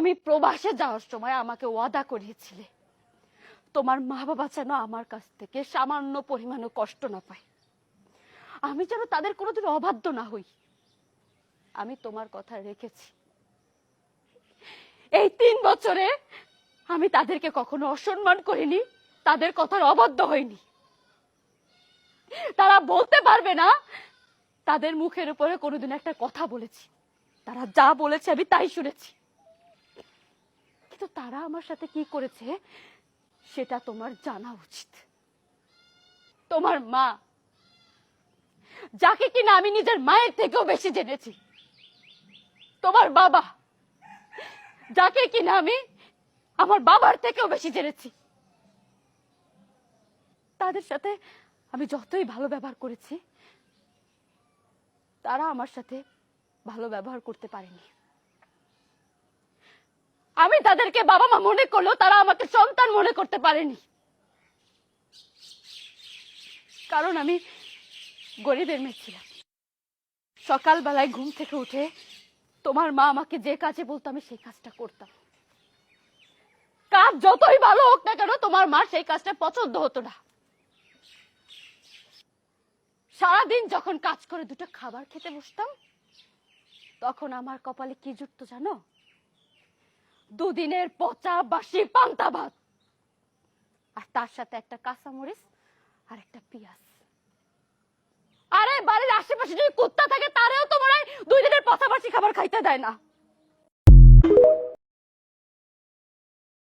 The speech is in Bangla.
তুমি প্রবাসে যাওয়ার সময় আমাকে ওয়াদা করিয়েছিলে তোমার মা বাবা যেন আমার কাছ থেকে সামান্য পরিমাণও কষ্ট না পায়, আমি যেন তাদের কোনোদিন অবাধ্য না হই। আমি তোমার কথা রেখেছি। এই 3 বছরে আমি তাদেরকে কখনো অসম্মান করিনি, তাদের কথার অবাধ্য হইনি। তারা বলতে পারবে না তাদের মুখের উপরে কোনোদিন একটা কথা বলেছি। তারা যা বলেছে আমি তাই শুনেছি। কিন্তু তারা আমার সাথে কি করেছে সেটা তোমার জানা উচিত। তোমার মা, যাকে কিনা আমি নিজের মায়ের থেকেও বেশি জেনেছি, তোমার বাবা, যাকে কিনা আমি আমার বাবার থেকেও বেশি জেনেছি, তাদের সাথে আমি যতই ভালো ব্যবহার করেছি তারা আমার সাথে ভালো ব্যবহার করতে পারেনি। আমি তাদেরকে বাবা মা মনে করলেও তারা আমাকে সন্তান মনে করতে পারেনি, কারণ আমি গরিবের মেয়ে ছিলাম। সকালবেলায় ঘুম থেকে উঠে তোমার মা আমাকে যে কাজে বলতো আমি সেই কাজটা করতাম। কাজ যতই ভালো হোক না কেন তোমার মা সেই কাজটা পছন্দ হতো না। সারাদিন যখন কাজ করে দুটো খাবার খেতে বসতাম তখন আমার কপালে কি জুটতো জানো? 2 দিনের পচা বাসি পান্তা ভাত, আর তার সাথে একটা কাঁচামরিচ আর একটা পেঁয়াজ। আরে বাড়ির আশেপাশে যদি কুত্তা থাকে তারেও তো মনে হয় 2 দিনের পচা বাসি খাবার খাইতে দেয় না।